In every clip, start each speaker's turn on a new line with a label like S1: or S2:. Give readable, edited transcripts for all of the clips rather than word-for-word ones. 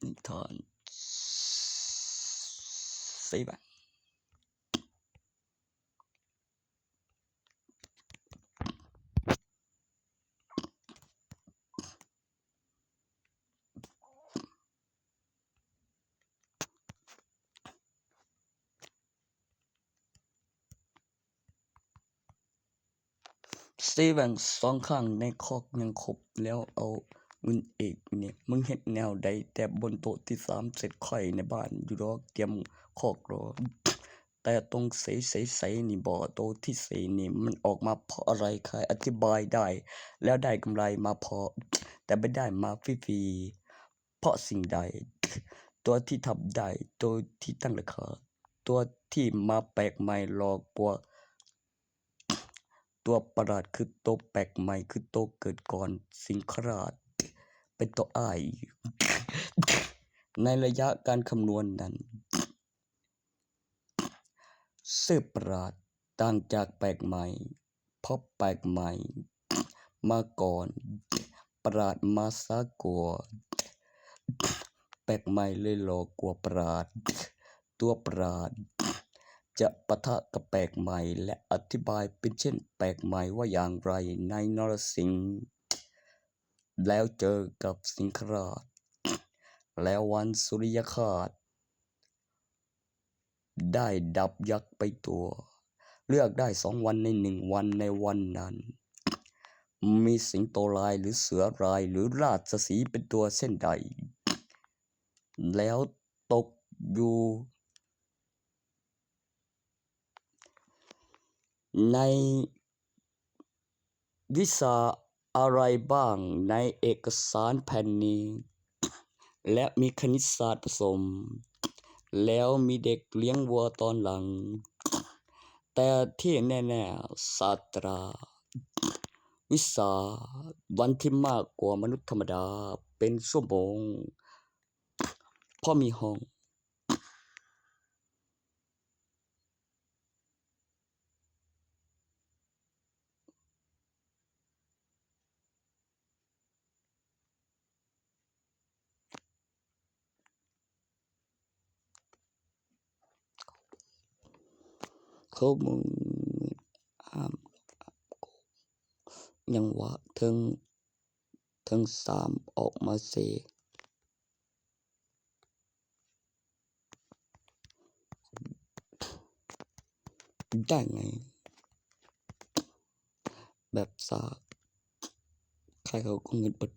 S1: นิทาน4 บาท4 บาท2 ข้างในคอกยังครบแล้วเอาเงินเอกเนี่ยมึงเฮ็ดแนวใดแต่บนโต๊ะที่3เสร็จข่อยในบ้านอยู่ดอกเตรียมคอกรอแต่ตรงใสนี่บ่โต๊ะที่4นี่มันออกมาเพราะอะไรใครอธิบายได้แล้วได้กำไรมาพอแต่ไม่ได้มาฟรีๆเพราะสิ่งใดตัวที่ทำได้ตัวที่ตั้งราคาตัวที่มาแปลกใหม่หลอกกว่าตัวประหลาดคือตัวแปลกใหม่คือตัวเกิดก่อนสิงคราชเป็นตัวอ้ายในระยะการคำนวณนั้นซื่อประหลาดต่างจากแปลกใหม่เพราะแปลกใหม่มาก่อนประหลาดมาซะกว่าแปลกใหม่เลยหลอกกว่าประหลาดตัวประหลาดจะปะทะกับแปลกใหม่และอธิบายเป็นเช่นแปลกใหม่ว่าอย่างไรในนรสิงห์แล้วเจอกับสิงคราชแล้ววันสุริยคราชได้ดับยักษ์ไปตัวเลือกได้2 วันใน1 วันในวันนั้นมีสิงโตลายหรือเสือลายหรือราชสีห์เป็นตัวเส้นใดแล้วตกอยู่ในวิชาอะไรบ้างในเอกสารแผ่นนี้และมีคณิตศาสตร์ผสมแล้วมีเด็กเลี้ยงวัวตอนหลังแต่ที่แน่ๆศาสตราวิชาวันที่มากกว่ามนุษย์ธรรมดาเป็นชั่วโมงเพราะมีห้องเขามึงห้ามยังว่าถึง3ออกมาเสได้ไงแบบซาใครเขาก็เงินเบิด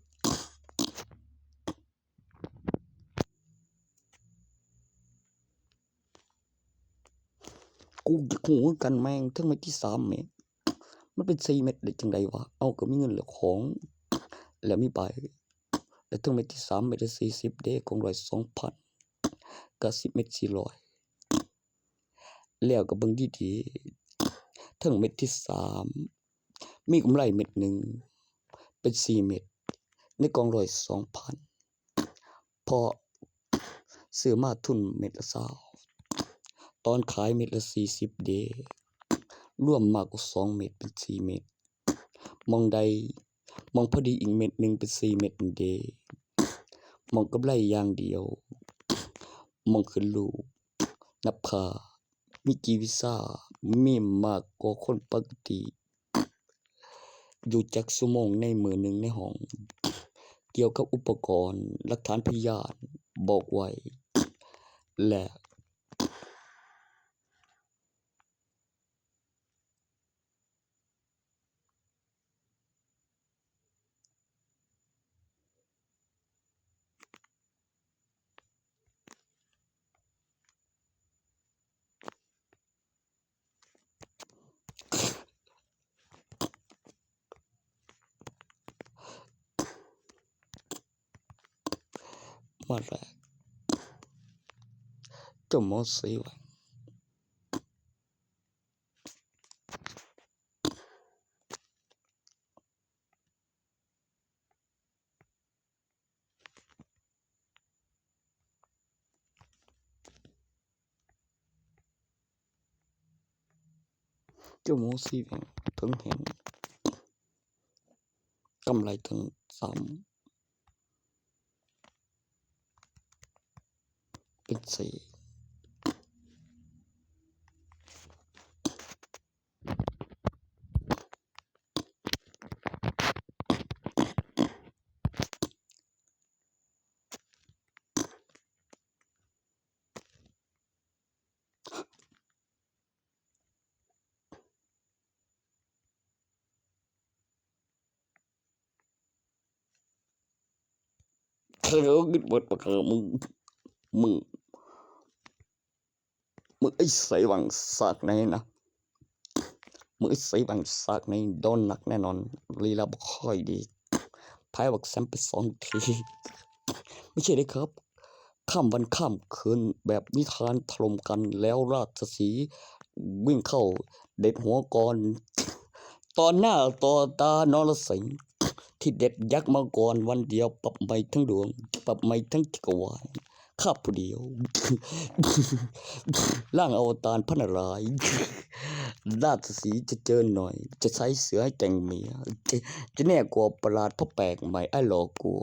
S1: กูอยากรู้คือกันแม่งถึงเม็ดที่3แหมมันเป็น4 เม็ดได้จังใดวะเอาก็มีเงินเหลือของแล้วมีใบแล้วถึงเม็ดที่3เม็ดละ40เด้กงร้อย2,000ก็10 เม็ด400แล้วก็เบิ่งดีๆถึงเม็ดที่3มีกำไรเม็ดหนึ่งเป็น4 เม็ดในกองร้อย2,000เพราะซื้อมาทุนเม็ดละ20ตอนขายเม็ดละ40เด้รวมมากกว่า2 เม็ดเป็น4 เม็ดมองใดมองพอดีอีกเม็ดหนึ่งเป็น4 เม็ดนั่นเด้มองกำไรอย่างเดียวมองขึ้นรูปนับค่ามีกี่วีซ่ามีมากกว่าคนปกติอยู่จักชั่วโมงในมื้อหนึ่งในห้องเกี่ยวกับอุปกรณ์หลักฐานพยานบอกไว้และมาแรกเจ้าหมอสีว่าเจ้าหมอสีว่าถึงเห็นกำไรถึง3 เป็นสี่เธอคิดบทประกามึงมึงไอ้ใส่หวังสากในนะมึงไอ้ใส่หวังสากในโดนหนักแน่นอนลีลาบ่ค่อยดีแพ้บักแซมไป2 ทีไม่ใช่เลยครับข้ามวันข้ามคืนแบบนิทานถล่มกันแล้วราชสีห์วิ่งเข้าเด็ดหัวก่อนตอนหน้าต่อตานรสิงห์ที่เด็ดยักษ์มาก่อนวันเดียวปรับใหม่ทั้งดวงปรับใหม่ทั้งจักรวาลข้าผู้เดียว ร่างอวตารพระนารายณ์ราชสีห์จะเจอหน่อยจะใช้เสือให้แต่งเมียจะแน่กว่าประหลาดเพราะแปลกใหม่ไอ้หลอกกู